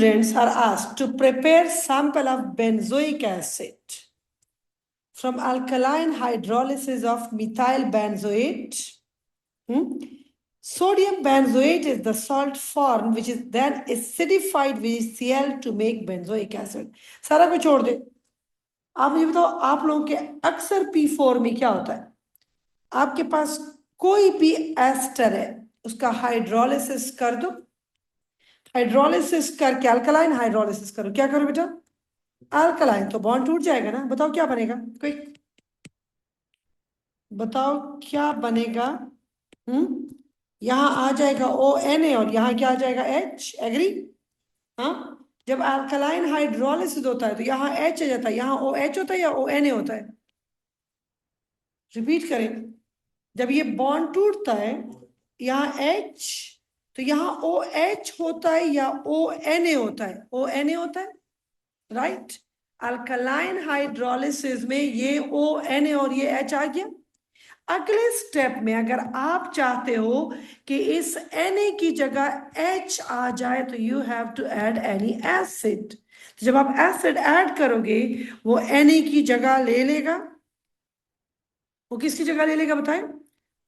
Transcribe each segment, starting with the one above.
students are asked to prepare sample of benzoic acid from alkaline hydrolysis of methyl benzoate. Sodium benzoate is the salt form which is then acidified with Cl to make benzoic acid. सारा कुछ छोड़ दे. आप मुझे बताओ, आप लोगों के अक्सर P4 में क्या होता है? आपके पास कोई भी एस्टर है, उसका हाइड्रोलिसिस कर दो. हाइड्रोलिसिस करके अल्कलाइन हाइड्रोलिसिस करो. क्या करो बेटा? अल्कलाइन. तो बॉन्ड टूट जाएगा ना. बताओ क्या बनेगा? क्विक बताओ क्या बनेगा? यहां आ जाएगा ONA और यहां क्या आ जाएगा H. एग्री? हाँ, जब अल्कलाइन हाइड्रोलिसिस होता है तो यहां H आ जाता है, यहां OH होता है या ONA होता है? रिपीट करें. जब ये बॉन्ड टूटता है यहां H, तो यहां OH होता है या ONA होता है? ONA होता है, राइट. अल्कलाइन हाइड्रोलिसिस में ये ONA और ये H आ गया. अगले स्टेप में अगर आप चाहते हो कि इस Na की जगह H आ जाए तो you have to add any acid. जब आप एसिड ऐड करोगे वो Na की जगह ले लेगा. वो किसकी जगह ले लेगा बताएं?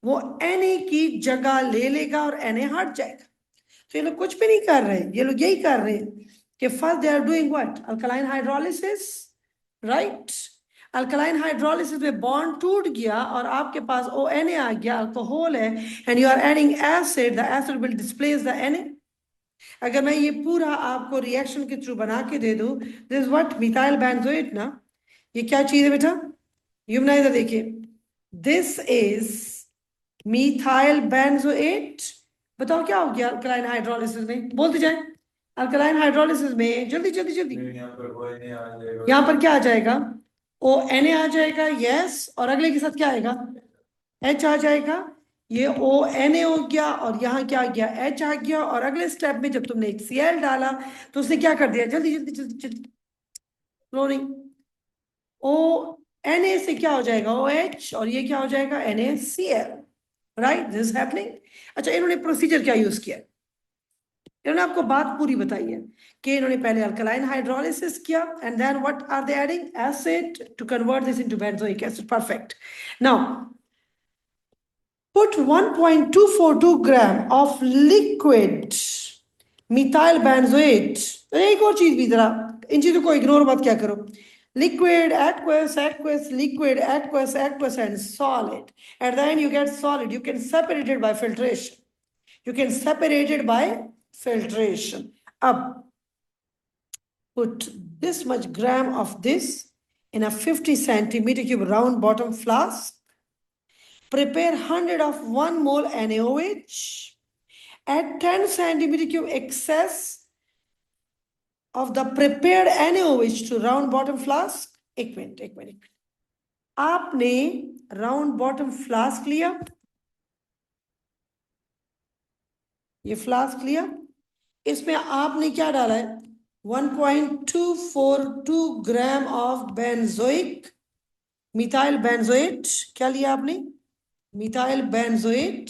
वो Na की जगह ले लेगा और Na हट जाएगा. तो ये लोग कुछ भी नहीं कर रहे, ये लोग यही कर रहे हैं कि first they are doing what? Alkaline hydrolysis, right. Alkaline hydrolysis में बॉन्ड टूट गया और आपके पास ONA आ गया, अल्कोहल है, and you are adding acid. The acid will displace the Na. अगर मैं ये पूरा आपको रिएक्शन के थ्रू बना के दे दूं, this is what methyl benzoate ना. ये क्या चीज है बेटा? युमना इधर देखिए. This is methyl benzoate. बताओ क्या हो गया अल्कलाइन हाइड्रोलिसिस में? बोलते जाए. अल्कलाइन हाइड्रोलिसिस में जल्दी जल्दी जल्दी यहाँ पर क्या आ जाएगा? ONA आ जाएगा, यस. और अगले के साथ क्या आएगा? H आ जाएगा. ये ONA हो गया और यहाँ क्या आ गया? H आ गया. और अगले स्टेप में जब तुमने एक Cl डाला तो उसने क्या कर दिया? जल्दी जल्दी जल्दी जल्दी. क्लोरीन. ONA से क्या हो जाएगा? OH. और ये क्या हो जाएगा? NaCl. Right, this happening. अच्छा, इन्होंने प्रोसीजर क्या यूज किया? इन्होंने आपको बात पूरी बताई है कि इन्होंने पहले अल्कलाइन हाइड्रोलिसिस किया and then what are they adding? Acid to convert this into benzoic acid. Perfect. Now put 1.242 gram of liquid methyl benzoate. एक और चीज भी जरा इन चीजों को इग्नोर मत क्या करो. Liquid, aqueous, aqueous, liquid, aqueous, aqueous, and solid. At the end you get solid. You can separate it by filtration. You can separate it by filtration. Up, put this much gram of this in a 50 centimeter cube round bottom flask. Prepare 100 of 1 mole NaOH. Add 10 centimeter cube excess of the prepared NaOH to round bottom flask. एक minute. आपने round bottom flask लिया, ये flask लिया, इसमें आपने क्या डाला है? 1.242 gram of benzoic methyl benzoate. क्या लिया आपने? Methyl benzoate.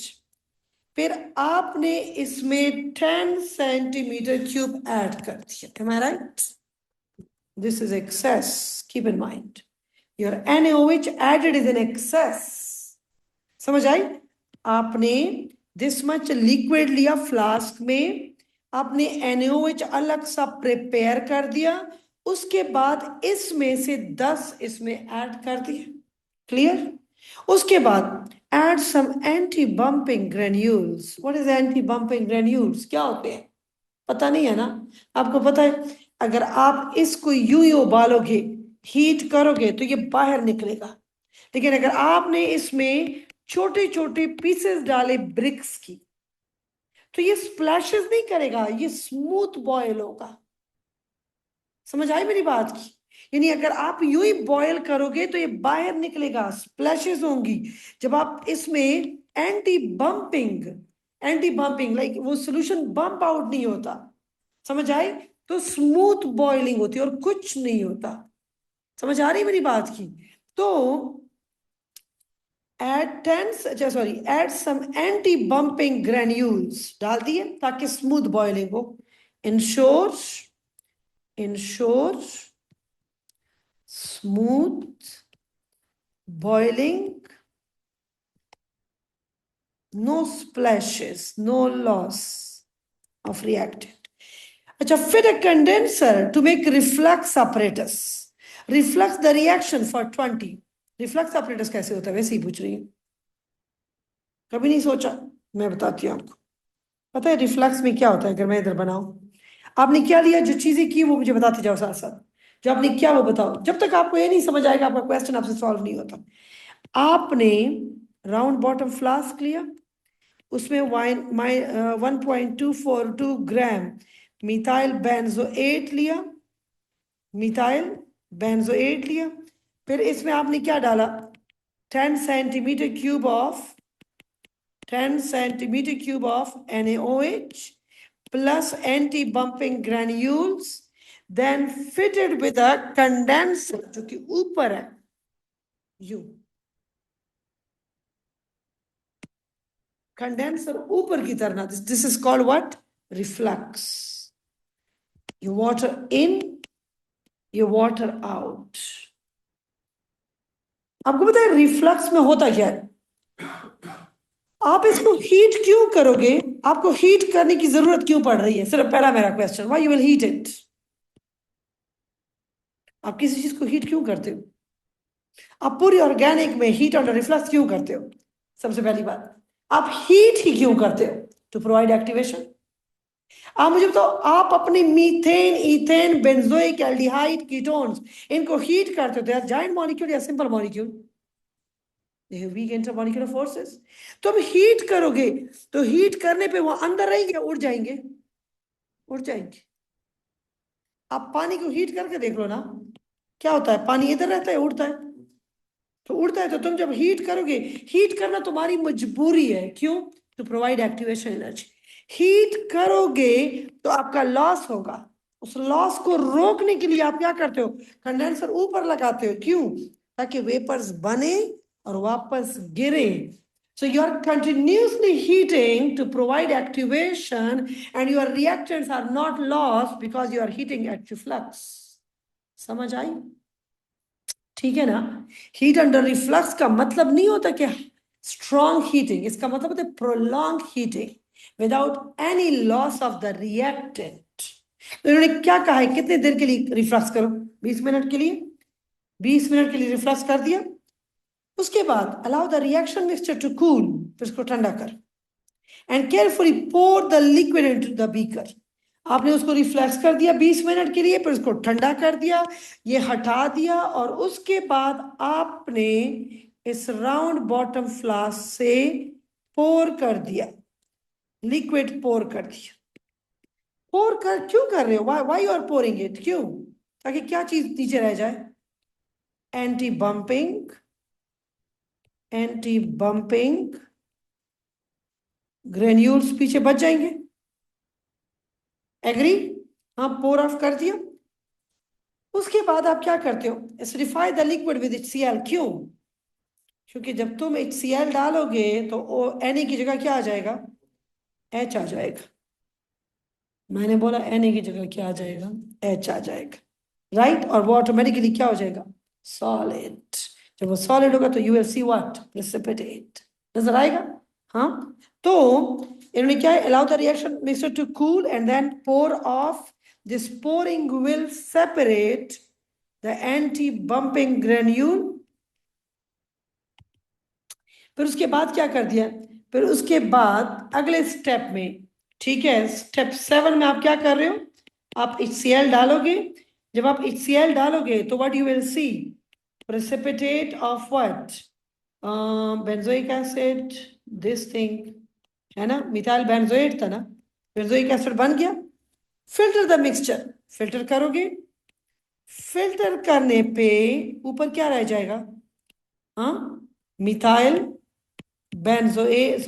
फिर आपने इसमें 10 सेंटीमीटर क्यूब ऐड कर दिया. Am I right? This is excess. Keep in mind. Your NaOH added is an excess. समझ आई? आपने this much liquid लिया फ्लास्क में, आपने NaOH अलग सा प्रिपेयर कर दिया, उसके बाद इसमें से 10 इसमें ऐड कर दिया. क्लियर? उसके बाद add some anti-bumping granules. What is anti-bumping granules? क्या होते हैं? पता नहीं है ना? आपको पता है अगर आप इसको यूं ही उबालोगे, हीट करोगे तो ये बाहर निकलेगा. लेकिन अगर आपने इसमें छोटे छोटे पीसेस डाले ब्रिक्स की तो ये स्प्लैशेस नहीं करेगा, ये स्मूथ बॉयल होगा. समझ आई मेरी बात की? यानी अगर आप यूं ही बॉयल करोगे तो ये बाहर निकलेगा, स्प्लैशेस होंगी. जब आप इसमें एंटी बम्पिंग लाइक वो सोल्यूशन बम्प आउट नहीं होता, समझ आई? तो स्मूथ बॉइलिंग होती है और कुछ नहीं होता. समझ आ रही मेरी बात की? तो add some anti-bumping granules डाल दिए ताकि स्मूथ बॉइलिंग हो. Ensure ensure smooth boiling, no splashes, no loss of reactant. अच्छा, fit a condenser to make reflux apparatus. Reflux the reaction for 20. Reflux apparatus कैसे होता है वैसे ही पूछ रही हूँ, कभी नहीं सोचा? मैं बताती हूँ आपको। पता है रिफ्लक्स में क्या होता है? अगर मैं इधर बनाऊं, आपने क्या लिया, जो चीजें की वो मुझे बताते जाओ साथ साथ। जो आपने क्या वो बताओ, जब तक आपको ये नहीं समझ आएगा आपका क्वेश्चन आपसे सॉल्व नहीं होता। आपने राउंड बॉटम फ्लास्क लिया, उसमें 1.242 ग्राम मिथाइल बेंजोएट लिया, मिथाइल बेंजोएट लिया। फिर इसमें आपने क्या डाला? 10 centimetre cube of 10 centimeter cube of NaOH plus anti-bumping granules, then fitted with a condenser जो कि ऊपर है, U condenser ऊपर की तरह। This is called what? Reflux. You water in, you water out. आपको पता है रिफ्लक्स में होता क्या है? आप इसको हीट क्यों करोगे? आपको हीट करने की जरूरत क्यों पड़ रही है? सिर्फ पहला मेरा question, why you will heat it? आप किसी चीज को हीट क्यों करते हो? आप पूरी ऑर्गेनिक में हीट और रिफ्लक्स क्यों करते हो? सबसे पहली बात, आप हीट ही क्यों करते हो? To provide activation. आप मुझे बताओ, आप अपने methane, ethane, benzoic, aldehyde, ketones, इनको हीट करते हो, तो जाइंट मॉलिक्यूल या simple molecule? Weak intermolecular forces. तो अब हीट करोगे तो हीट करने पे वो अंदर रहेंगे, उड़ जाएंगे? उड़ जाएंगे। आप पानी को हीट करके देख लो ना, क्या होता है? पानी इधर रहता है, उड़ता है? तो उड़ता है। तो तुम जब हीट करोगे, हीट करना तुम्हारी मजबूरी है, क्यों? To provide activation energy. Heat करोगे तो आपका लॉस होगा, उस लॉस को रोकने के लिए आप क्या करते हो? कंडेंसर ऊपर लगाते हो, क्यों? ताकि वेपर्स बने और वापस गिरे। So you are continuously heating to provide activation and your reactants are not lost because you are heating at reflux. समझ आई? ठीक है ना? हीट अंडर रिफ्लक्स का मतलब नहीं होता कि स्ट्रॉन्ग हीटिंग, इसका मतलब होता है prolong heating without any loss of the reactant. तो इन्होंने क्या कहा है? कितने देर के लिए रिफ्लक्स करो? 20 मिनट के लिए। 20 मिनट के लिए रिफ्लक्स कर दिया, उसके बाद allow the reaction mixture to cool, फिर इसको ठंडा कर, and carefully pour the liquid into the beaker. आपने उसको रिफ्लेक्स कर दिया 20 मिनट के लिए, फिर उसको ठंडा कर दिया, ये हटा दिया, और उसके बाद आपने इस राउंड बॉटम फ्लास्क से पोर कर दिया, लिक्विड पोर कर दिया। पोर कर क्यों कर रहे हो? Why you are pouring it? क्यों? ताकि क्या चीज नीचे रह जाए? Anti bumping, anti bumping granules पीछे बच जाएंगे। एग्री? हाँ, पोर ऑफ कर दिया। उसके बाद आप क्या करते हो? Acidify the liquid with HCl। क्यों? क्योंकि जब तुम HCl डालोगे तो Na की जगह क्या आ जाएगा? H आ जाएगा। मैंने बोला Na की जगह क्या आ जाएगा? H आ जाएगा, राइट? और वो ऑटोमेटिकली क्या हो जाएगा? सॉलिड। जब वो सॉलिड होगा तो you will see what? Precipitate. नजर आएगा? हाँ। तो इन्होंने क्या है? Allow the reaction mixture to cool and then pour off. This pouring will separate the anti-bumping granule। फिर उसके बाद क्या कर दिया? फिर उसके बाद अगले स्टेप में, ठीक है, स्टेप 7 में आप क्या कर रहे हो? आप HCl डालोगे। जब आप HCl डालोगे तो what you will C? Precipitate of what? Benzoic acid, this thing है ना, मिथाइल बेंजोएट था ना, बेंजोइक एसिड बन गया। फिल्टर द मिक्सचर, फिल्टर करोगे, फिल्टर करने पे ऊपर क्या रह जाएगा? हाँ, मिथाइल बेंजोइक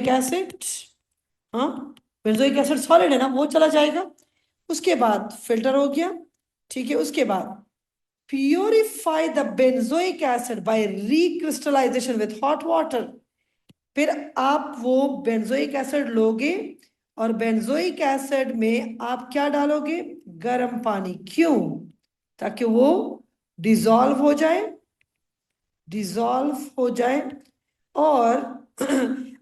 एसिड। हाँ, बेंजोइक एसिड सॉलिड है ना, वो चला जाएगा। उसके बाद फिल्टर हो गया, ठीक है। उसके बाद purify the benzoic acid by recrystallisation with hot water. फिर आप वो बेंजोइक एसिड लोगे और बेंजोइक एसिड में आप क्या डालोगे? गर्म पानी। क्यों? ताकि वो डिसॉल्व हो जाए, डिसॉल्व हो जाए, और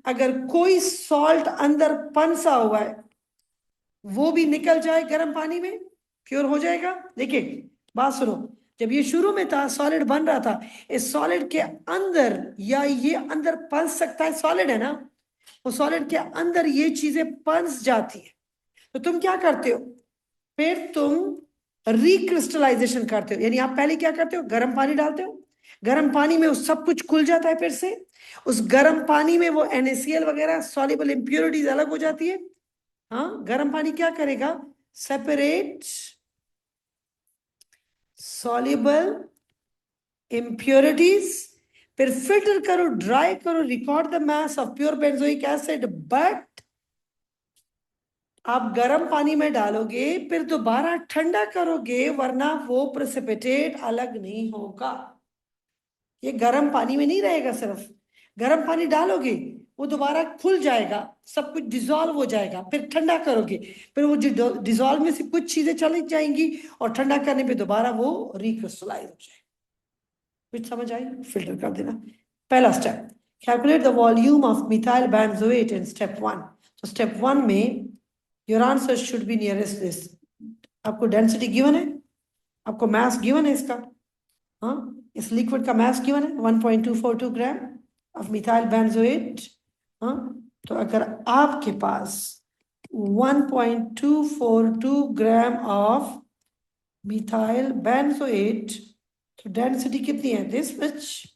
अगर कोई सॉल्ट अंदर फंसा हुआ है वो भी निकल जाए गर्म पानी में, प्योर हो जाएगा। देखिए बात सुनो, जब ये शुरू में था सॉलिड बन रहा था, इस सॉलिड के अंदर, या ये अंदर फंस सकता है, सॉलिड है ना, वो सॉलिड के अंदर ये चीजें फंस जाती है, तो तुम क्या करते हो, फिर तुम रिक्रिस्टलाइजेशन करते हो। यानी आप पहले क्या करते हो, गर्म पानी डालते हो, गर्म पानी में वो सब कुछ खुल जाता है, फिर से उस गर्म पानी में वो NaCl वगैरह सॉल्युबल इंप्योरिटीज अलग हो जाती है। हाँ, गर्म पानी क्या करेगा, सेपरेट सॉल्युबल इंप्योरिटीज, फिर फिल्टर करो, ड्राई करो, record the mass of pure benzoic acid, but आप गर्म पानी में डालोगे फिर दोबारा ठंडा करोगे, वरना वो प्रेसिपिटेट अलग नहीं होगा। ये गर्म पानी में नहीं रहेगा, सिर्फ गर्म पानी डालोगे वो दोबारा खुल जाएगा, सब कुछ डिसॉल्व हो जाएगा, फिर ठंडा करोगे, फिर वो डिसॉल्व में से कुछ चीजें चली जाएंगी, और ठंडा करने पे दोबारा वो रिक्रिस्टलाइज हो जाएगा। कुछ समझ आई? फिल्टर कर देना। पहला step, calculate the volume of methyl benzoate in step 1। तो स्टेप 1 में your answer should be nearest this. आपको डेंसिटी गिवन है, आपको मास गिवन है इसका, हाँ, इस लिक्विड का मास गिवन है 1.242 ग्राम ऑफ मिथाइल बेंजोएट। हाँ, तो अगर आपके पास 1.242 ग्राम ऑफ मिथाइल बेंजोएट, तो डेंसिटी कितनी है, this much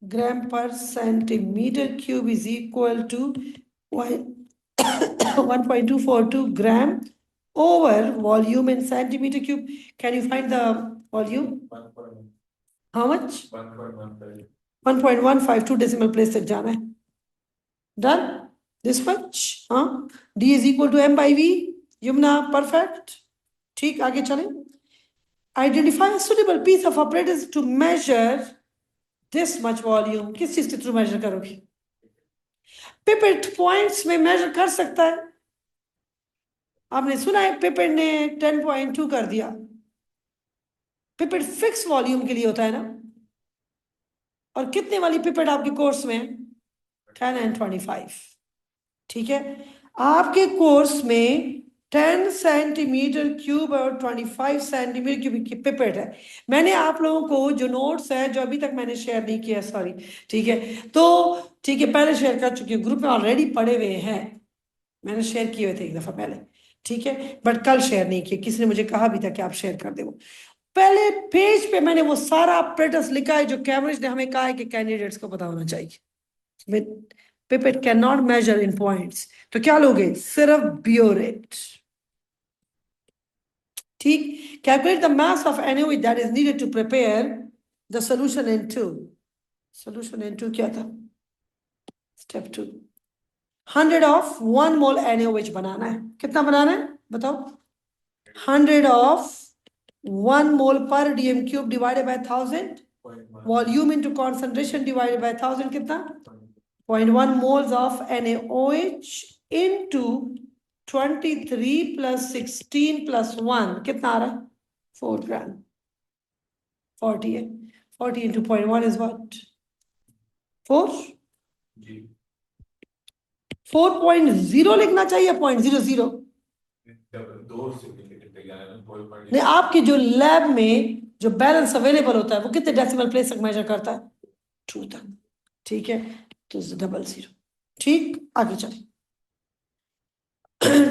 gram per centimetre cube is equal to 1.242 gram over volume in centimeter cube. Can you find the volume? How much? 1.15, 2 decimal place तक जाना है। Done? This much? हाँ, D is equal to M by V. Yamuna, perfect. ठीक, आगे चलें। Identify a suitable piece of apparatus to measure this much volume. किस चीज के थ्रू मेजर करोगे? पिपेट पॉइंट्स में मेजर कर सकता है। आपने सुना है पिपेट ने 10.2 कर दिया, पिपेट फिक्स वॉल्यूम के लिए होता है ना। और कितने वाली पिपेट आपके कोर्स में? 10 and 25। ठीक है, आपके कोर्स में 10 सेंटीमीटर क्यूब और 25 सेंटीमीटर क्यूब की पिपेट है। मैंने आप लोगों को जो नोट्स है, जो अभी तक मैंने शेयर नहीं किया, सॉरी, ठीक है, तो ठीक है, पहले शेयर कर चुकी हूँ, ग्रुप में ऑलरेडी पढ़े हुए हैं, मैंने शेयर किए हुए थे एक दफा पहले, ठीक है, बट कल शेयर नहीं किए, किसी ने मुझे कहा भी था कि आप शेयर कर दे। वो पहले पेज पे मैंने वो सारा अपरेटस लिखा है जो कैम्ब्रिज ने हमें कहा है कि कैंडिडेट्स को पता होना चाहिए। Pipette can not measure in points, तो क्या लोगे, सिर्फ बियोरेट। ठीक, calculate the mass of NaOH that is needed to prepare the solution in 2। Solution in 2 क्या था, स्टेप 2, 100 ऑफ 1 मोल NaOH बनाना है। कितना बनाना है बताओ? 100 of 1 mole per dm cube divided by 1000, volume into concentration divided by 1000 कितना? 0.1 moles of NaOH into 23 plus 16 plus 1 कितना आ रहा है? 4 gram। 40 है, 40 into 0.1 is what? 4? 4.0 लिखना चाहिए, 0.00 नहीं। आपके जो लैब में जो बैलेंस अवेलेबल होता है वो कितने डेसिमल प्लेस तक मेजर करता है? 2 तक। ठीक है, तो 00। ठीक, आगे चलें।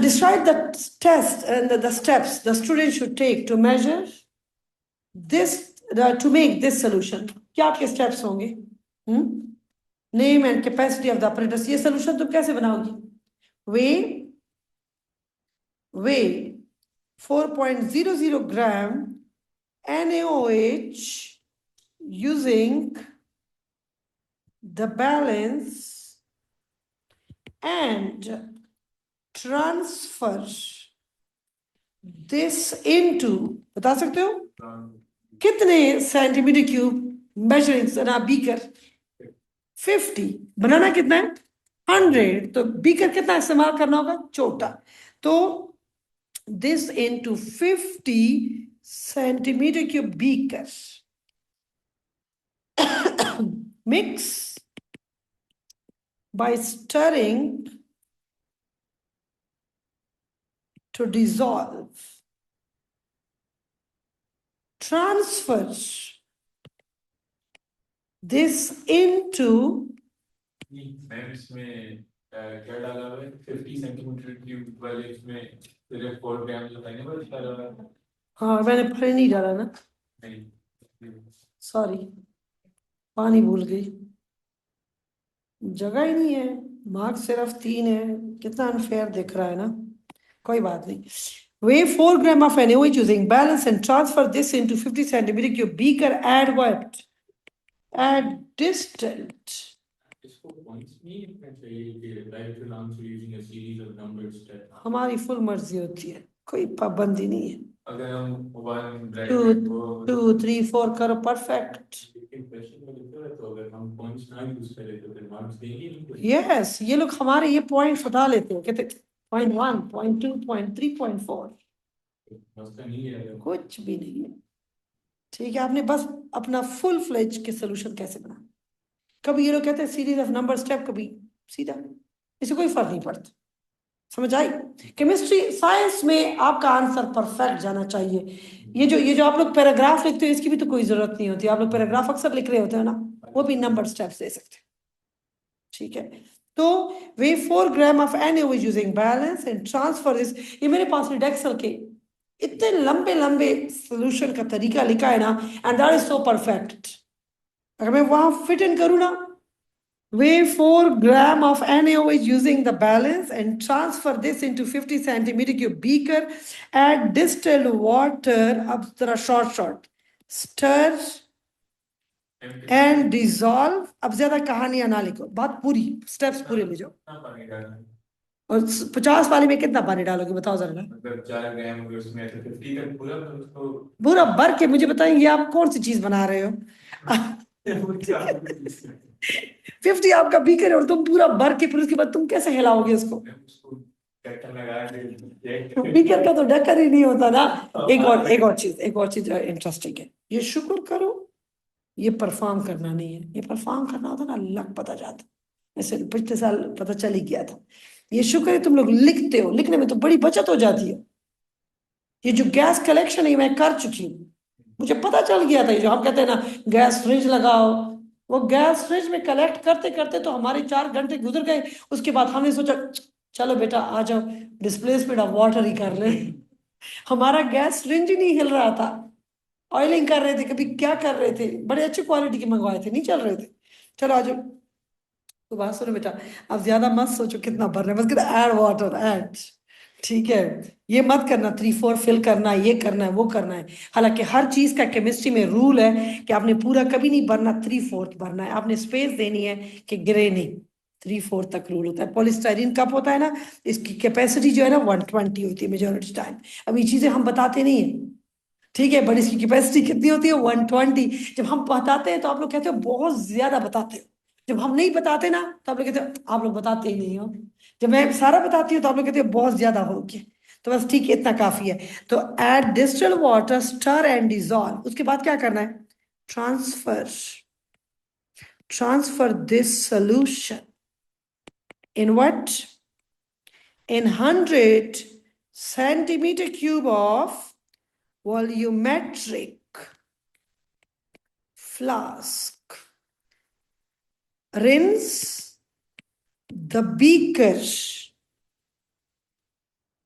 Describe the test and the steps the student should take to measure this, to make this solution. क्या आपके steps होंगे? Name and capacity of the apparatus. ये solution तुम कैसे बनाओगी? Weigh 4.00 gram NaOH using the balance and transfer this into, बता सकते हो कितने सेंटीमीटर क्यूब मेजरिंग ना बीकर? 50। बनाना कितना है? 100। तो बीकर कितना इस्तेमाल करना होगा? छोटा। तो this into 50 centimeter cube beaker. Mix by stirring to dissolve. Transfer this into ma'am इसमें क्या डाला हुआ है 50 सेंटीमीटर क्यूब वाले इसमें सिर्फ 4 ग्राम जो पाइनएप्पल डाला हुआ है हाँ मैंने पानी नहीं डाला ना नहीं सॉरी पानी भूल गई जगह ही नहीं है मार्क सिर्फ 3 है कितना अनफेयर दिख रहा है ना कोई बात नहीं weigh 4 grams of NaOH using balance and transfer this into 50 centimeter cube beaker. Add what? Add distilled. इसको पॉइंट्स नहीं लिखना चाहिए कि right to answer using a series of numbers that हमारी फुल मर्जी होती है कोई पाबंदी नहीं है अगर हम 1 2 2 3 4 करो परफेक्ट क्वेश्चन में लिखा है तो अगर हम पॉइंट्स ना यूज करें तो फिर मार्क्स देंगे नहीं यस ये लोग हमारे ये पॉइंट्स हटा लेते हैं कहते 0.1 0.2 0.3 0.4 मसला नहीं है कुछ भी नहीं है ठीक है आपने बस अपना फुल फ्लेज के सोल्यूशन कैसे बना कभी ये लोग कहते हैं सीरीज ऑफ नंबर स्टेप कभी सीधा इससे कोई फर्क नहीं पड़ता समझ आई केमिस्ट्री साइंस में आपका आंसर परफेक्ट जाना चाहिए ये जो आप लोग पैराग्राफ लिखते हो इसकी भी तो कोई जरूरत नहीं होती आप लोग पैराग्राफ अक्सर लिख रहे होते हो ना वो भी नंबर स्टेप्स दे सकते ठीक है तो वे 4 gram of NaOH using balance and transfer this ये मेरे पास रिडक्सल के इतने लंबे लंबे सोल्यूशन का तरीका लिखा है ना and that is so perfect अगर मैं वहां फिट इन करूं ना weigh 4 grams of NaOH using the balance and transfer this into 50 centimeter cube beaker. Add distilled water. अब जरा short. Stir and dissolve. अब ज्यादा कहानियां ना लिखो बात पूरी स्टेप्स पूरे ले जाओ और 50 वाले में कितना पानी डालोगे बताओ जरा ना अगर 4 ग्राम अगर उसमें 50 तक पूरा तो उसको पूरा भर के मुझे बताएंगे आप कौन सी चीज बना रहे हो 50 आपका बीकर है और तुम पूरा भर के फिर उसके बाद तुम कैसे हिलाओगे उसको बीकर का तो ढक्कन ही नहीं होता ना एक और चीज इंटरेस्टिंग है ये शुक्र करो ये परफॉर्म करना नहीं है ये परफॉर्म करना होता ना लक पता जाता ऐसे पिछले साल पता चल ही गया था ये शुक्र है तुम लोग लिखते हो लिखने में तो बड़ी बचत हो जाती है ये जो गैस कलेक्शन है मैं कर चुकी हूँ मुझे पता चल गया था जो हम कहते हैं ना गैस फ्रिज लगाओ वो गैस फ्रिज में कलेक्ट करते करते तो हमारे 4 घंटे गुजर गए उसके बाद हमने सोचा चलो बेटा आ जाओ डिस्प्लेसमेंट ऑफ वाटर ही कर ले हमारा गैस रिंज ही नहीं हिल रहा था ऑयलिंग कर रहे थे कभी क्या कर रहे थे बड़े अच्छी क्वालिटी के मंगवाए थे नहीं चल रहे थे चलो आ जाओ तो बात सुनो बेटा अब ज्यादा मत सोचो कितना भर रहे बस ऐड वाटर ऐड ठीक है ये मत करना 3-4 फिल करना ये करना है वो करना है हालांकि हर चीज का केमिस्ट्री में रूल है कि आपने पूरा कभी नहीं भरना 3/4 भरना है आपने स्पेस देनी है कि गिरे नहीं 3/4 तक रूल होता है पॉलीस्टाइरीन कप होता है ना इसकी कैपेसिटी जो है ना 120 होती है मेजोरिटी टाइम अब ये चीजें हम बताते नहीं है ठीक है बट इसकी कैपेसिटी कितनी होती है 120 जब हम बताते हैं तो आप लोग कहते हो बहुत ज्यादा बताते हो जब हम नहीं बताते ना तो आप लोग कहते हो आप लोग बताते ही नहीं हो जब मैं सारा बताती हूँ तो आप लोग कहते हो बहुत ज्यादा हो गया तो बस ठीक है इतना काफी है तो add distilled water stir and dissolve उसके बाद क्या करना है transfer this solution in what in 100 centimeter cube of volumetric flask rinse the beaker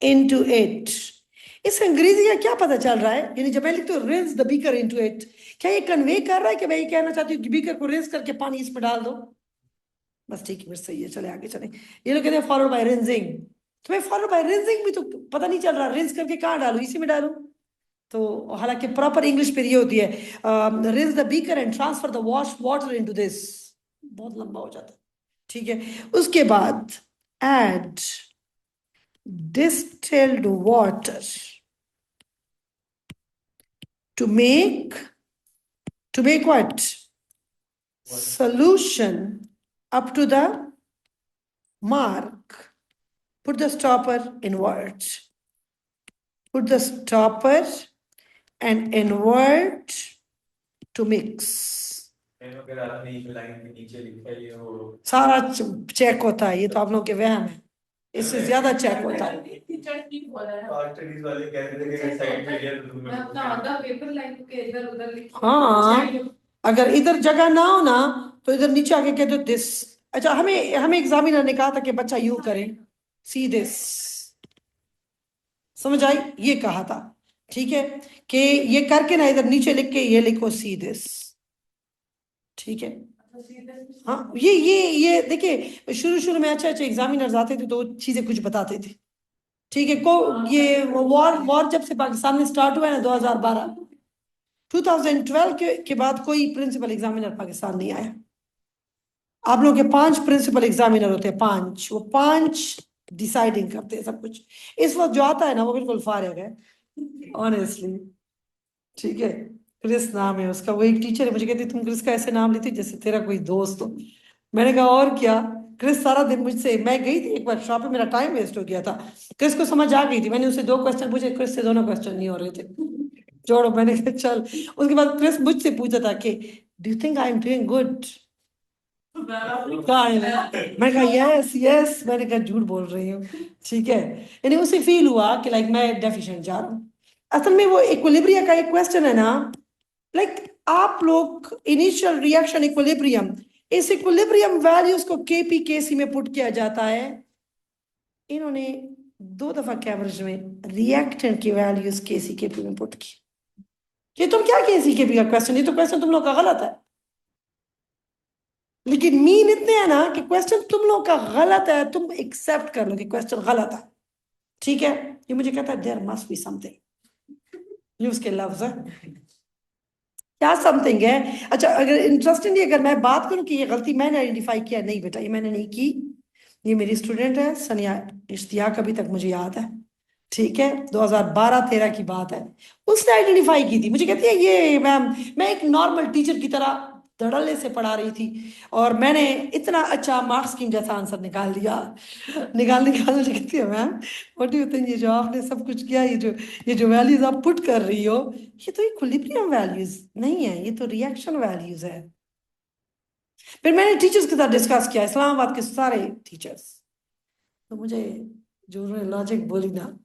into it इस अंग्रेजी का क्या पता चल रहा है यानी जब मैं लिखती हूँ rinse the beaker into it क्या ये कन्वे कर रहा है कि मैं ये कहना चाहती हूँ कि बीकर को रिंस करके पानी इसमें डाल दो बस ठीक है फिर सही है चले आगे चले ये लोग कहते हैं फॉलोड बाय रिंसिंग तो मैं फॉलोड बाय रिंसिंग भी तो पता नहीं चल रहा रिंस करके कहाँ डालू इसी में डालू तो हालांकि प्रॉपर इंग्लिश पे ये होती है rinse the beaker and transfer the wash water into this बहुत लंबा हो जाता है ठीक है उसके बाद add distilled water to make what solution up to the mark put the stopper inwards put the stopper and invert to mix. अगर आपने ये लाइन के नीचे लिखा है ये वो सारा चेक होता है, ये तो आप लोग के वहम है, इससे ज्यादा चेक होता है। पार्ट स्टडीज वाले कह रहे थे कि साइड में लिया तो तुमने मैं अपना आधा पेपर लाइन के इधर उधर लिख हाँ, अगर इधर जगह ना हो ना तो इधर नीचे आके कह दो दिस। अच्छा, हमें हमें एग्जामिनर ने कहा था कि बच्चा यू करे, सी दिस, समझ आई, ये कहा था, ठीक है, कि ये करके ना इधर नीचे लिख के ये लिखो सी दिस, ठीक है। हाँ, ये देखिए, शुरू शुरू में अच्छे अच्छे एग्जामिनर्स आते थे तो चीजें कुछ बताते थे, ठीक है। को ये वॉर जब से पाकिस्तान में स्टार्ट हुआ है ना 2012 2012 के बाद कोई प्रिंसिपल एग्जामिनर पाकिस्तान नहीं आया। आप लोग के 5 प्रिंसिपल एग्जामिनर होते हैं, 5, वो 5 डिसाइडिंग करते हैं सब कुछ। इस वक्त जो आता है ना वो बिल्कुल फारिग है, ऑनेस्टली, ठीक है। क्रिस नाम है उसका, वो एक टीचर है, मुझे कहती तुम क्रिस का ऐसे नाम लेती जैसे तेरा कोई दोस्त हो। मैंने कहा और क्या। क्रिस सारा दिन मुझसे, मैं गई थी एक बार शॉप पे, मेरा टाइम वेस्ट हो गया था, क्रिस को समझ आ गई थी, मैंने उससे 2 क्वेश्चन पूछे, क्रिस से दोनों क्वेश्चन नहीं हो रहे थे, छोड़ो, मैंने कहा चल। उसके बाद क्रिस मुझसे पूछा था कि do you think I am doing good, मैंने कहा यस यस, मैंने कहा झूठ बोल रही हूँ, ठीक है। यानी उसे फील हुआ कि लाइक मैं डेफिशिएंट जा रहा हूँ। असल में वो इक्विलिब्रियम का एक क्वेश्चन है ना, लाइक आप लोग इनिशियल रिएक्शन इक्विलिब्रियम, इस इक्विलिब्रियम वैल्यूज को केपी केसी में पुट किया जाता है। इन्होंने 2 दफा कैवरेज में रिएक्टेंट की वैल्यूज केसी केपी में पुट की। ये तुम क्या केसी केपी का क्वेश्चन, ये तो क्वेश्चन तुम लोग का गलत है, लेकिन मीन इतने हैं ना कि क्वेश्चन तुम लोग का गलत है, तुम एक्सेप्ट कर लो कि क्वेश्चन गलत है, ठीक है। ये मुझे कहता है देयर मस्ट बी समथिंग, ये उसके लफ्ज है, क्या समथिंग है। अच्छा, अगर इंटरेस्टिंगली अगर मैं बात करूं कि ये गलती मैंने आइडेंटिफाई किया, नहीं बेटा ये मैंने नहीं की, ये मेरी स्टूडेंट है सनिया इश्तियाक, अभी तक मुझे याद है, ठीक है, 2012-13 की बात है, उसने आइडेंटिफाई की थी। मुझे कहती है ये मैम, मैं एक नॉर्मल टीचर की तरह धड़ल्ले से पढ़ा रही थी और मैंने इतना अच्छा मार्क्स स्कीम जैसा आंसर निकाल दिया, निकालने के बाद मुझे कहती है ma'am what do you think, ये जो आपने सब कुछ किया, ये जो वैल्यूज आप पुट कर रही हो, ये तो इक्विलिब्रियम वैल्यूज नहीं है, ये तो रिएक्शन वैल्यूज है। फिर मैंने टीचर्स के साथ डिस्कस किया, इस्लामाबाद के सारे टीचर्स, तो मुझे जो उन्होंने लॉजिक बोली ना,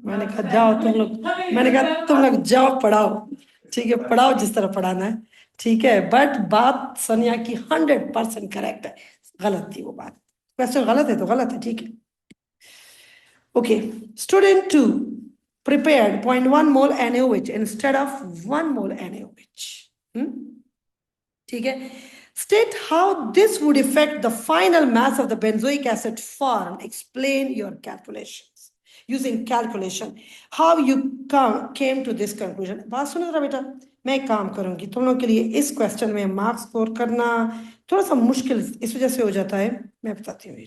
मैंने कहा जाओ तुम लोग, मैंने कहा तुम लोग जाओ पढ़ाओ, ठीक है, पढ़ाओ जिस तरह पढ़ाना है, ठीक है। बट बात सोनिया की 100% करेक्ट है, गलत थी वो बात, क्वेश्चन गलत है तो गलत है, ठीक है। Okay, student 2 prepared 0.1 mole NaOH instead of 1 mole NaOH, ठीक है। State how this would affect the final mass of the benzoic acid formed. Explain your calculations using calculation. How you came to this conclusion. बात सुनो जरा बेटा, मैं एक काम करूंगी तुम लोग के लिए, इस क्वेश्चन में मार्क्स स्कोर करना थोड़ा सा मुश्किल इस वजह से हो जाता है, मैं बताती हूँ।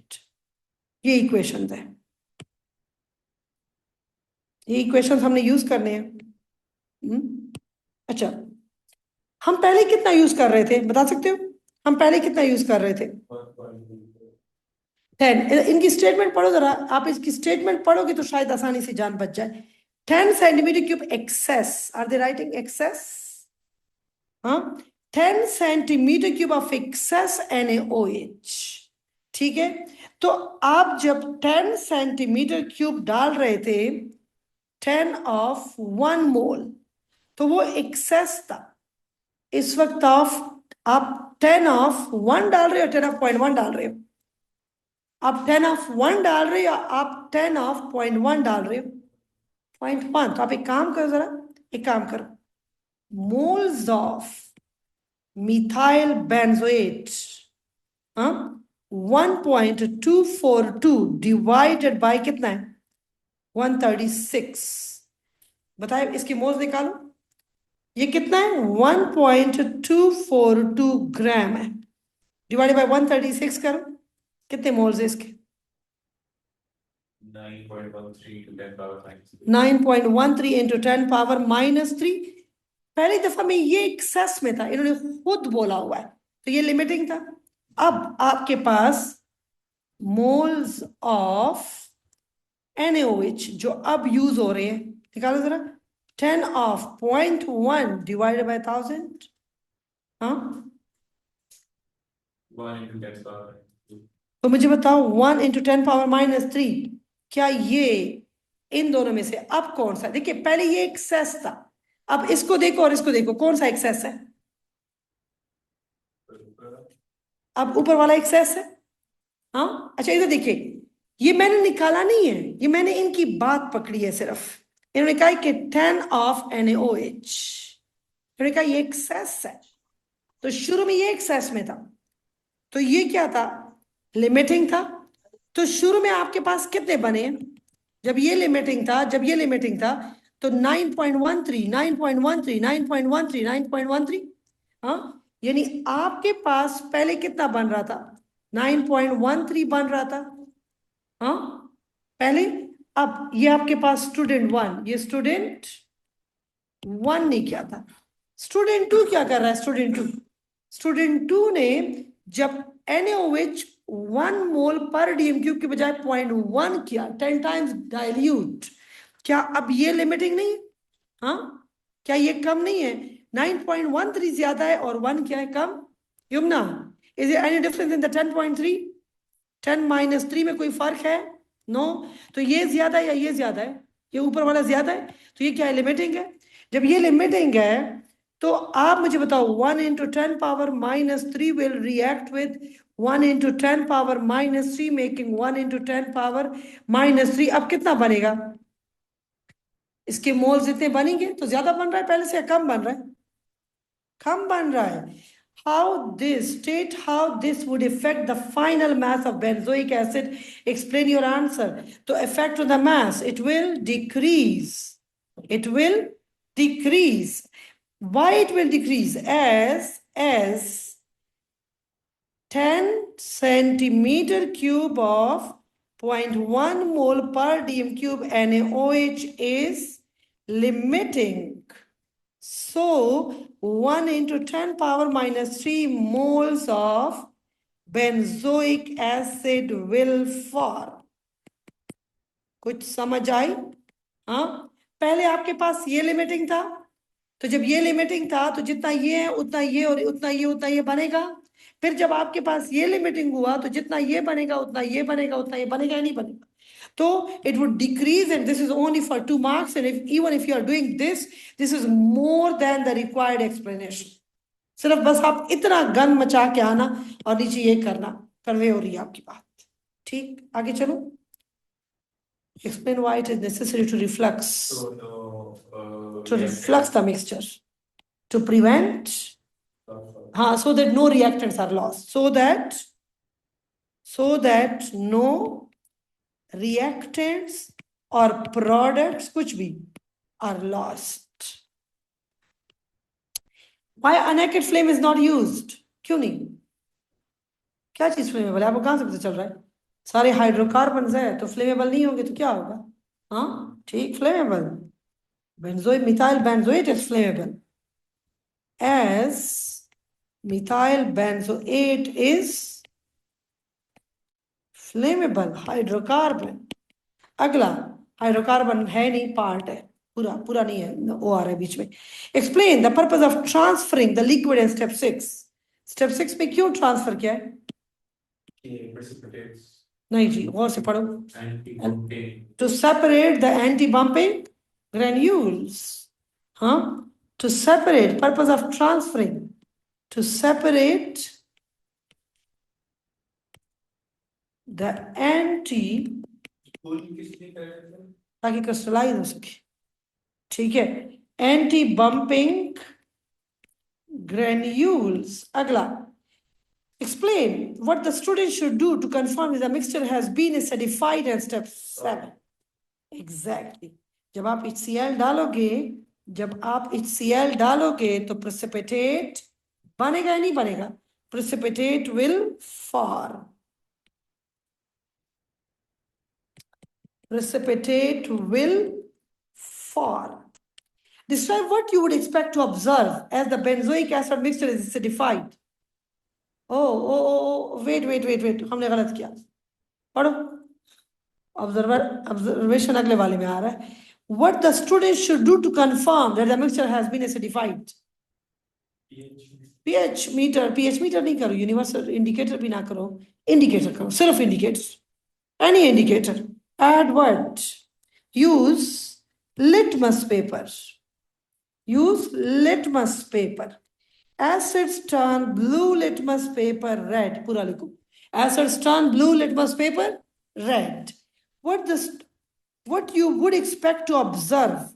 ये इक्वेशंस है, ये इक्वेशंस हमने यूज करने हैं। अच्छा, हम पहले कितना यूज कर रहे थे बता सकते हो, हम पहले कितना यूज कर रहे थे? 10। इनकी स्टेटमेंट पढ़ो जरा, आप इसकी स्टेटमेंट पढ़ोगे तो शायद आसानी से जान बच जाए। 10 centimetre cube excess, are they writing excess? हाँ, 10 centimetre cube of excess NaOH, ठीक है। तो आप जब 10 सेंटीमीटर क्यूब डाल रहे थे 10 ऑफ 1 मोल, तो वो एक्सेस था। इस वक्त आप 10 ऑफ 1 डाल रहे हो, 10 ऑफ 0.1 डाल रहे हो, आप 10 ऑफ 1 डाल रहे हो, आप 10 ऑफ 0.1 डाल रहे हो, 0.1। तो आप एक काम करो जरा, एक काम करो, moles of methyl benzoate 1.242 divided by कितना है? 136। बताए इसकी मोल्स निकालो, ये कितना है? 1.242 ग्राम है, डिवाइडेड बाय 136 करो, कितने मोल्स है इसके? 9.13 into 10 power -3। पहली दफा में ये एक्सेस में था, इन्होंने खुद बोला हुआ है, तो ये लिमिटिंग था। अब आपके पास मोल्स ऑफ NaOH जो अब यूज हो रहे हैं, निकालो जरा 10 of 0.1 divided by 1000, हाँ 1 into 10 power. तो मुझे बताओ 1 into 10 power minus 3, क्या ये इन दोनों में से अब कौन सा? देखिए पहले ये एक्सेस था, अब इसको देखो और इसको देखो, कौन सा एक्सेस है? अब ऊपर वाला एक्सेस है। हाँ अच्छा इधर देखिए, ये मैंने निकाला नहीं है, ये मैंने इनकी बात पकड़ी है सिर्फ। इन्होंने कहा कि 10 of NaOH, इन्होंने कहा ये एक्सेस है, तो शुरू में ये एक्सेस में था, तो ये क्या था? लिमिटिंग था। तो शुरू में आपके पास कितने बने? जब ये लिमिटिंग था तो 9.13 9.13 9.13 9.13, हाँ यानी आपके पास पहले कितना बन रहा था? 9.13 बन रहा था, हाँ पहले। अब ये आपके पास स्टूडेंट 1, ये स्टूडेंट 1 ने क्या था? स्टूडेंट 2 क्या कर रहा है? स्टूडेंट 2 ने जब NaOH 1 मोल पर DM³ के बजाय 0.1 किया, 10 टाइम्स डाइल्यूट, क्या अब ये लिमिटिंग नहीं है? हाँ क्या ये कम नहीं है? 9.13 ज्यादा है और 1 क्या है? कम। Yumna, is there any difference in the 10.3? 10 minus 3 में कोई फर्क है? नो। तो ये ज्यादा है या ये ज्यादा है? ये ऊपर वाला ज्यादा है, तो ये क्या है? लिमिटिंग है। जब ये लिमिटिंग है तो आप मुझे बताओ 1 into 10 power minus 3 will react with 1 into 10 power minus 3 making 1 into 10 power minus 3। अब कितना बनेगा? इसके मोल्स इतने बनेंगे, तो ज्यादा बन रहा है पहले से या कम बन रहा है? कम बन रहा है। How this would affect the final mass of benzoic acid? Explain your answer. To effect on the mass, it will decrease. It will decrease. Why it will decrease? As 10 centimeter cube of 0.1 mole per DM³ NaOH is limiting. So 1 into 10 power minus 3 moles of benzoic acid will form. कुछ समझ आई? हाँ पहले आपके पास ये limiting था, तो जब ये लिमिटिंग था तो जितना ये है उतना ये और उतना ये बनेगा। फिर जब आपके पास ये लिमिटिंग हुआ तो जितना ये बनेगा उतना ये बनेगा या नहीं बनेगा? तो it would decrease, and this is only for 2 marks, and even if you are doing this is more than the required explanation. सिर्फ बस आप इतना गन मचा के आना और नीचे ये करना, कन्वे हो रही है आपकी बात। ठीक, आगे चलो। Explain why it is necessary to reflux. To reflux the mixture to prevent, so that no reactants are lost, so that no reactants or products कुछ भी are lost. Why unnaked flame is not used? क्यों नहीं? क्या चीज flammable है? आपको कहां से पता चल रहा है? सारे हाइड्रोकार्बन है तो फ्लेमेबल नहीं होंगे तो क्या होगा? हाँ ठीक, flammable. benzoate, methyl benzoate is flammable, as methyl benzoate is flammable hydrocarbon. अगला हाइड्रोकार्बन है नहीं, पार्ट है, पूरा नहीं है, वो आ रहा है बीच में। Explain the purpose of transferring the liquid in step 6। Step 6 में क्यों ट्रांसफर किया है? नहीं जी, और से पढ़ो। To separate the anti bumping granules, to separate, purpose of transferring, to separate the ताकि क्रिस्टलाइज हो सके। ठीक है, एंटी बम्पिंग granules। अगला, explain what the student should do to confirm the mixture has been acidified in step 7। exactly, जब आप HCl डालोगे तो precipitate बनेगा या नहीं बनेगा? precipitate will form। precipitate will form। Describe what you would expect to observe as the benzoic acid mixture is acidified। wait, हमने गलत किया, पढ़ो। ऑब्जर्वेशन अगले वाले में आ रहा है. What the student should do to confirm that the mixture has been acidified? pH meter नहीं करो, यूनिवर्सल इंडिकेटर भी ना करो, इंडिकेटर करो, सिर्फ indicator, any indicator. Add what? Use litmus paper. Use litmus paper. Acids turn blue litmus paper red. पूरा लिखो. Acids turn blue litmus paper red. What you would expect to observe?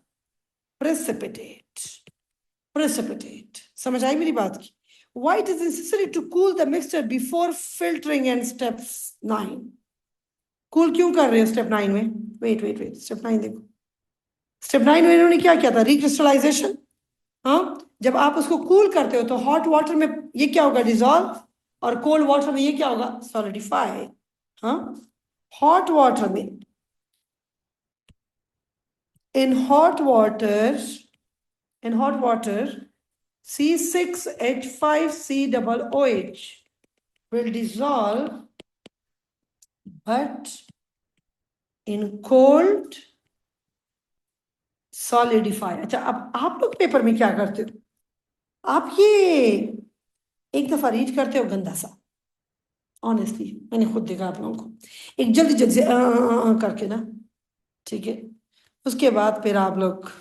Precipitate. Precipitate. समझ आई मेरी बात की? Why it is necessary to cool the mixture before filtering and step 9? Cool क्यों कर रहे हो step 9 में? Wait. Step 9 देखो. Step 9 में इन्होंने क्या किया था? Recrystallization. हाँ, जब आप उसको कूल करते हो तो हॉट वाटर में ये क्या होगा? डिसॉल्व. और कोल्ड वाटर में ये क्या होगा? सॉलिडिफाई. हाँ, हॉट वाटर में, in hot water C6H5COOH will dissolve, but in cold solidify. अच्छा, अब आप लोग पेपर में क्या करते हो? आप ये एक दफा रीड करते हो गंदा सा, ऑनेस्टली मैंने खुद देखा आप लोगों को, एक जल्दी से करके ना, ठीक है. उसके बाद फिर आप लोग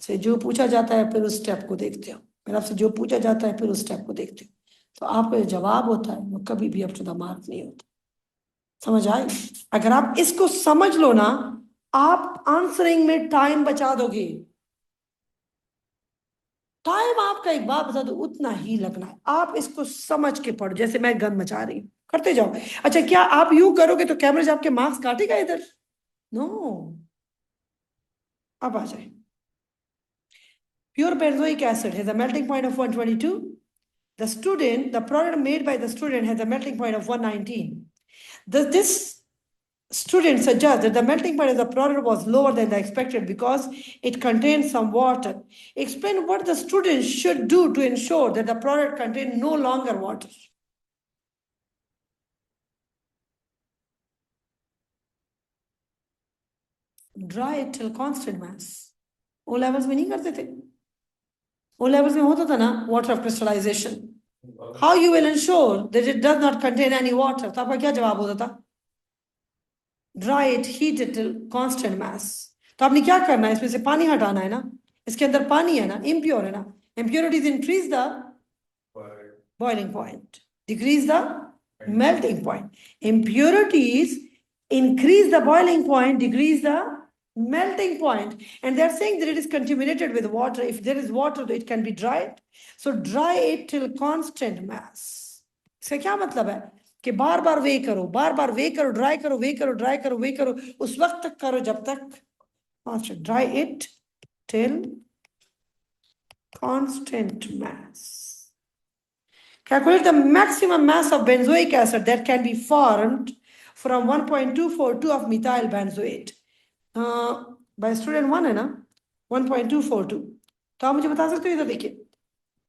से जो पूछा जाता है फिर उस स्टेप को देखते हो, फिर आपसे जो पूछा जाता है फिर उस स्टेप को देखते हो, तो आपका जो जवाब होता है वो कभी भी अप टू द मार्क नहीं होता. समझ आए? अगर आप इसको समझ लो ना, आप आंसरिंग में टाइम बचा दोगे. टाइम आपका एक बात बता दो उतना ही लगना है. आप इसको समझ के पढ़ो. जैसे मैं गन मचा रही हूं, करते जाओ. अच्छा, क्या आप यूं करोगे तो कैमरे आपके मार्क्स काटेगा इधर? नो. अब आ जाए. Pure benzoic acid has a melting point of 122. The product made by the student has a melting point of 119. This student suggests that the melting point of the product was lower than the expected because it contained some water. Explain what the student should do to ensure that the product contains no longer water. Dry it till constant mass. O levels में नहीं करते थे. O levels में होता था ना water of crystallization. How you will ensure that it does not contain any water? तो आपका क्या जवाब होता था? Dry it, heat it till constant mass. तो आपने क्या करना है? इसमें से पानी हटाना है ना, इसके अंदर पानी है ना, impure है ना. Impurities increase the boiling point, decrease the melting point. Impurities increase the boiling point, decrease the melting point. And they're saying that it is contaminated with water. If there is water, it can be dried. So dry it till constant mass. इसका क्या मतलब है? कि बार बार वे करो, dry करो, वे करो, उस वक्त तक करो जब तक dry it till constant mass. Calculate the maximum mass of benzoic acid that can be formed from 1.242 of methyl benzoate. By student 1 है ना, 1.242. तो आप मुझे बता सकते हो? इधर देखिए,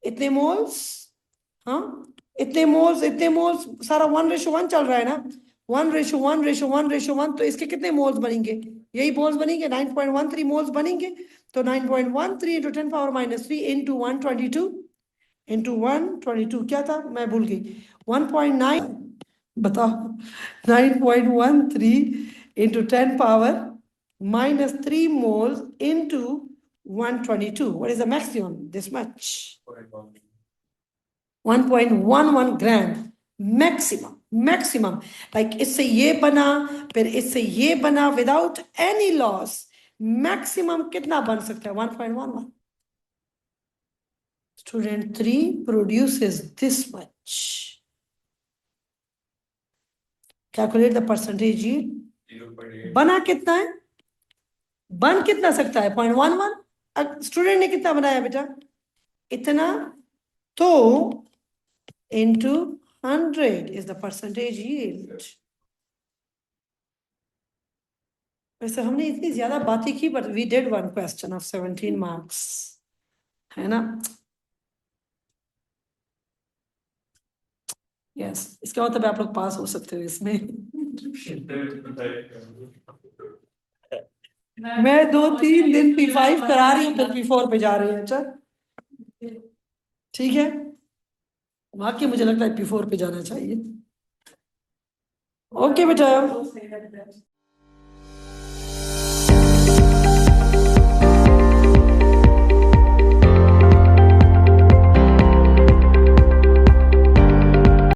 इतने मोल्स, हाँ, इतने मोल्स, सारा 1:1 चल रहा है ना, 1:1:1:1. तो इसके कितने मोल्स बनेंगे? यही मोल्स बनेंगे, 9.13 मोल्स बनेंगे. तो 9.13 into 10 power minus 3 into 122 into 122 क्या था? मैं भूल गई. 1.9, बताओ. 9.13 into 10 power minus 3 moles into 122. What is the maximum? This much. 1.11 gram maximum. Like इससे ये बना, फिर इससे ये बना, without any loss. Maximum कितना बन सकता है? 1.11. Student 3 produces this much. Calculate the percentage yield. 0.8. बना कितना है? बन कितना सकता है? 0.11. स्टूडेंट ने कितना बनाया बेटा? इतना. तो into 100 is the percentage yield. वैसे हमने इतनी ज्यादा बातें की, but we did one question of 17 marks, है ना? Yes, इसका मतलब आप लोग पास हो सकते हो इसमें. मैं 2-3 दिन P5 करा रही हूँ फिर P4 पे जा रही है। अच्छा ठीक है, वाकई मुझे लगता है P4 पे जाना चाहिए। ओके बेटा।